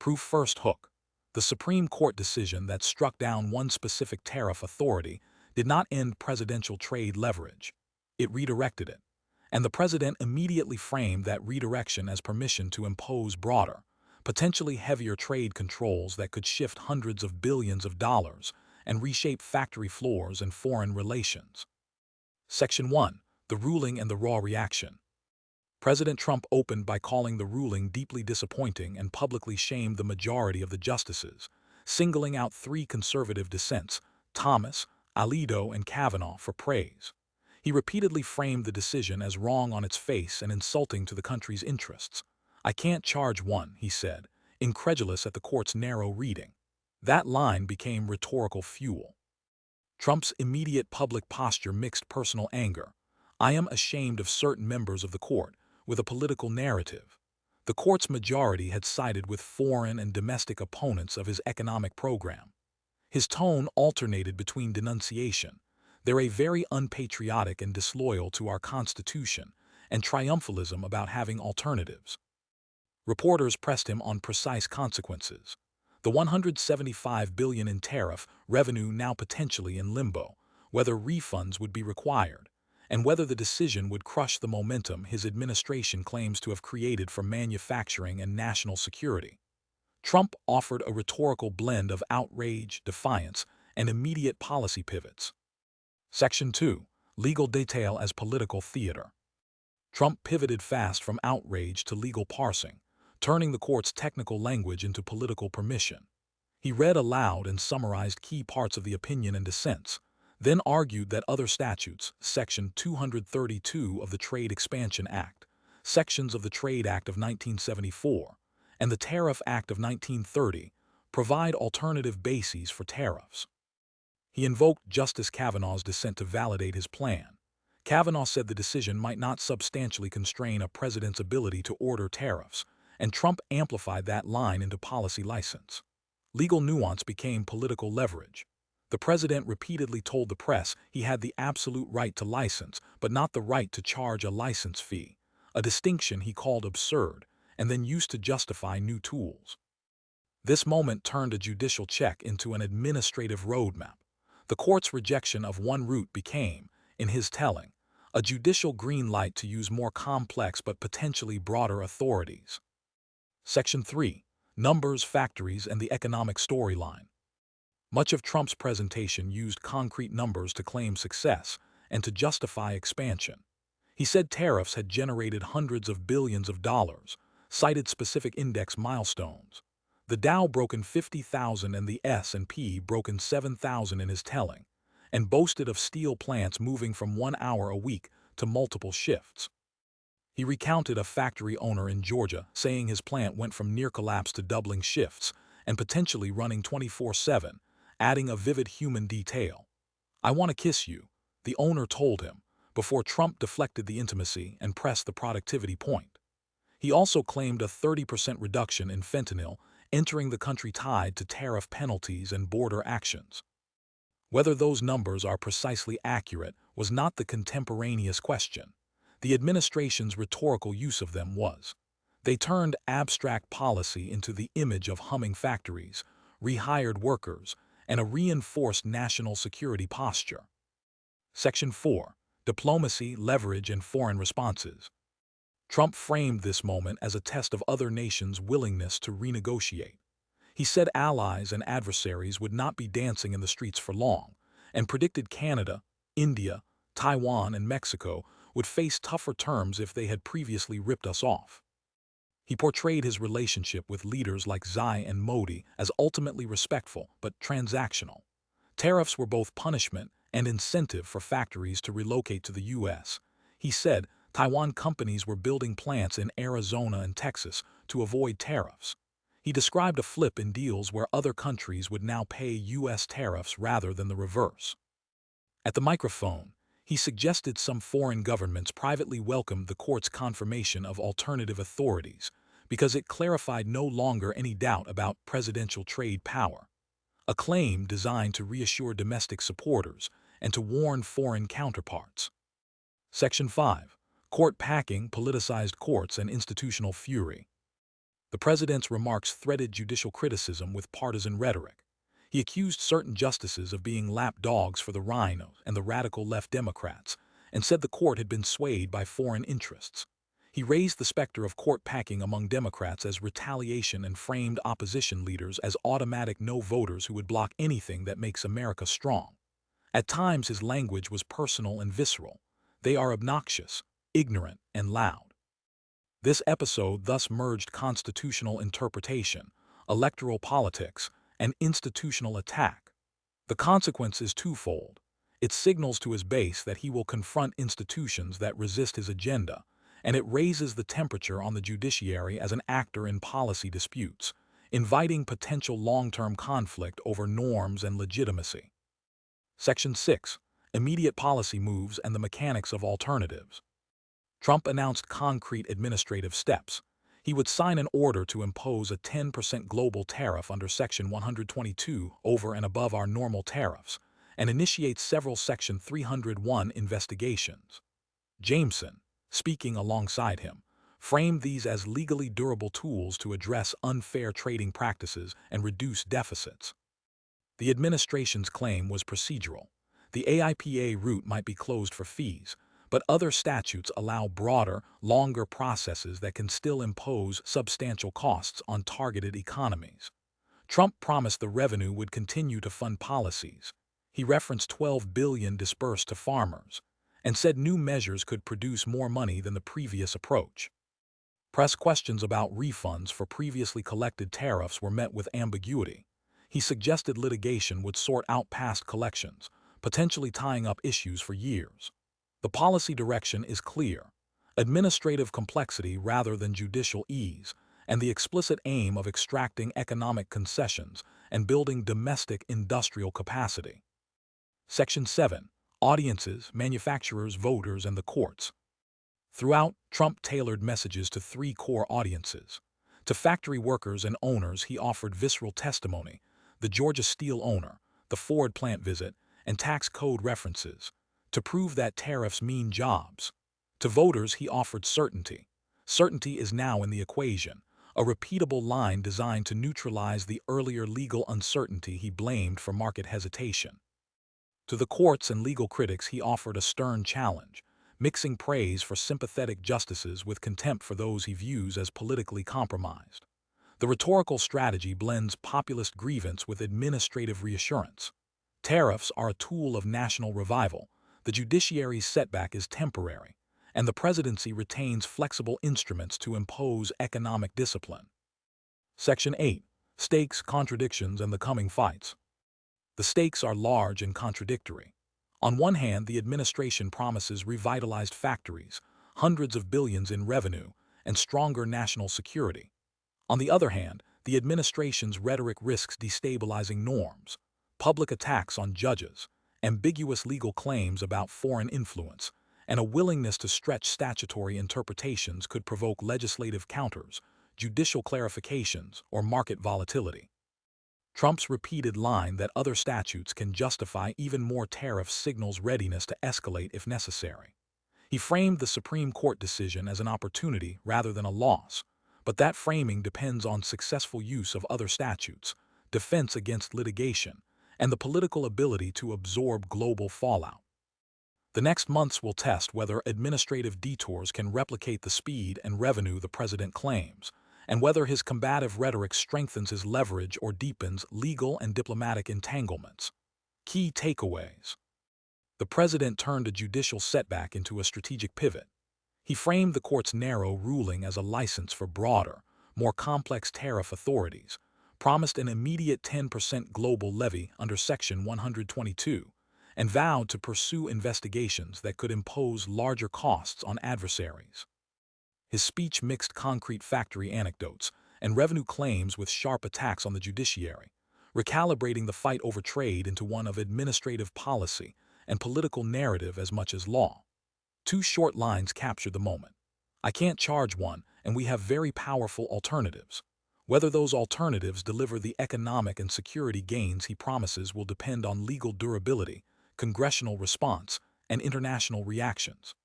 Proof first hook. The Supreme Court decision that struck down one specific tariff authority did not end presidential trade leverage. It redirected it. And the president immediately framed that redirection as permission to impose broader, potentially heavier trade controls that could shift hundreds of billions of dollars and reshape factory floors and foreign relations. Section 1. The ruling and the raw reaction. President Trump opened by calling the ruling deeply disappointing and publicly shamed the majority of the justices, singling out three conservative dissents, Thomas, Alito, and Kavanaugh, for praise. He repeatedly framed the decision as wrong on its face and insulting to the country's interests. "I can't charge one," he said, incredulous at the court's narrow reading. That line became rhetorical fuel. Trump's immediate public posture mixed personal anger. "I am ashamed of certain members of the court," with a political narrative. The court's majority had sided with foreign and domestic opponents of his economic program. His tone alternated between denunciation, "They're a very unpatriotic and disloyal to our Constitution," and triumphalism about having alternatives. Reporters pressed him on precise consequences. The $175 billion in tariff revenue now potentially in limbo, whether refunds would be required, and whether the decision would crush the momentum his administration claims to have created for manufacturing and national security. Trump offered a rhetorical blend of outrage, defiance, and immediate policy pivots. Section 2. Legal detail as political theater. Trump pivoted fast from outrage to legal parsing, turning the court's technical language into political permission. He read aloud and summarized key parts of the opinion and dissents, then argued that other statutes, Section 232 of the Trade Expansion Act, sections of the Trade Act of 1974, and the Tariff Act of 1930, provide alternative bases for tariffs. He invoked Justice Kavanaugh's dissent to validate his plan. Kavanaugh said the decision might not substantially constrain a president's ability to order tariffs, and Trump amplified that line into policy license. Legal nuance became political leverage. The president repeatedly told the press he had the absolute right to license, but not the right to charge a license fee, a distinction he called absurd, and then used to justify new tools. This moment turned a judicial check into an administrative roadmap. The court's rejection of one route became, in his telling, a judicial green light to use more complex but potentially broader authorities. Section 3. Numbers, factories, and the economic storyline. Much of Trump's presentation used concrete numbers to claim success and to justify expansion. He said tariffs had generated hundreds of billions of dollars, cited specific index milestones. The Dow broken 50,000 and the S&P broken 7,000 in his telling, and boasted of steel plants moving from 1 hour a week to multiple shifts. He recounted a factory owner in Georgia saying his plant went from near collapse to doubling shifts and potentially running 24/7, adding a vivid human detail. "I want to kiss you," the owner told him, before Trump deflected the intimacy and pressed the productivity point. He also claimed a 30% reduction in fentanyl entering the country tied to tariff penalties and border actions. Whether those numbers are precisely accurate was not the contemporaneous question. The administration's rhetorical use of them was. They turned abstract policy into the image of humming factories, rehired workers, and a reinforced national security posture. Section 4. Diplomacy, leverage, and foreign responses. Trump framed this moment as a test of other nations' willingness to renegotiate. He said allies and adversaries would not be dancing in the streets for long, and predicted Canada, India, Taiwan, and Mexico would face tougher terms if they had previously ripped us off. He portrayed his relationship with leaders like Xi and Modi as ultimately respectful but transactional. Tariffs were both punishment and incentive for factories to relocate to the U.S. He said Taiwan companies were building plants in Arizona and Texas to avoid tariffs. He described a flip in deals where other countries would now pay U.S. tariffs rather than the reverse. At the microphone, he suggested some foreign governments privately welcomed the court's confirmation of alternative authorities because it clarified no longer any doubt about presidential trade power, a claim designed to reassure domestic supporters and to warn foreign counterparts. Section 5. Court packing, politicized courts, and institutional fury. The president's remarks threaded judicial criticism with partisan rhetoric. He accused certain justices of being lapdogs for the rhinos and the radical left Democrats, and said the court had been swayed by foreign interests. He raised the specter of court packing among Democrats as retaliation and framed opposition leaders as automatic no voters who would block anything that makes America strong. At times his language was personal and visceral. They are obnoxious, ignorant, and loud. This episode thus merged constitutional interpretation, electoral politics, and institutional attack. The consequence is twofold. It signals to his base that he will confront institutions that resist his agenda, and it raises the temperature on the judiciary as an actor in policy disputes, inviting potential long-term conflict over norms and legitimacy. Section 6. Immediate policy moves and the mechanics of alternatives. Trump announced concrete administrative steps. He would sign an order to impose a 10% global tariff under Section 122 over and above our normal tariffs, and initiate several Section 301 investigations. Jameson, speaking alongside him, framed these as legally durable tools to address unfair trading practices and reduce deficits. The administration's claim was procedural. The AIPA route might be closed for fees, but other statutes allow broader, longer processes that can still impose substantial costs on targeted economies. Trump promised the revenue would continue to fund policies. He referenced $12 billion disbursed to farmers, and said new measures could produce more money than the previous approach. Press questions about refunds for previously collected tariffs were met with ambiguity. He suggested litigation would sort out past collections, potentially tying up issues for years. The policy direction is clear: administrative complexity rather than judicial ease, and the explicit aim of extracting economic concessions and building domestic industrial capacity. Section 7. Audiences, manufacturers, voters, and the courts. Throughout, Trump tailored messages to three core audiences. To factory workers and owners, he offered visceral testimony: the Georgia Steel owner, the Ford plant visit, and tax code references, to prove that tariffs mean jobs. To voters, he offered certainty. Certainty is now in the equation, a repeatable line designed to neutralize the earlier legal uncertainty he blamed for market hesitation. To the courts and legal critics, he offered a stern challenge, mixing praise for sympathetic justices with contempt for those he views as politically compromised. The rhetorical strategy blends populist grievance with administrative reassurance. Tariffs are a tool of national revival. The judiciary's setback is temporary, and the presidency retains flexible instruments to impose economic discipline. Section 8. Stakes, contradictions, and the coming fights. The stakes are large and contradictory. On one hand, the administration promises revitalized factories, hundreds of billions in revenue, and stronger national security. On the other hand, the administration's rhetoric risks destabilizing norms, public attacks on judges, ambiguous legal claims about foreign influence, and a willingness to stretch statutory interpretations could provoke legislative counters, judicial clarifications, or market volatility. Trump's repeated line that other statutes can justify even more tariffs signals readiness to escalate if necessary. He framed the Supreme Court decision as an opportunity rather than a loss, but that framing depends on successful use of other statutes, defense against litigation, and the political ability to absorb global fallout. The next months will test whether administrative detours can replicate the speed and revenue the president claims, and whether his combative rhetoric strengthens his leverage or deepens legal and diplomatic entanglements. Key takeaways. The president turned a judicial setback into a strategic pivot. He framed the court's narrow ruling as a license for broader, more complex tariff authorities, promised an immediate 10% global levy under Section 122, and vowed to pursue investigations that could impose larger costs on adversaries. His speech mixed concrete factory anecdotes and revenue claims with sharp attacks on the judiciary, recalibrating the fight over trade into one of administrative policy and political narrative as much as law. Two short lines captured the moment: "I can't charge one, and we have very powerful alternatives." Whether those alternatives deliver the economic and security gains he promises will depend on legal durability, congressional response, and international reactions.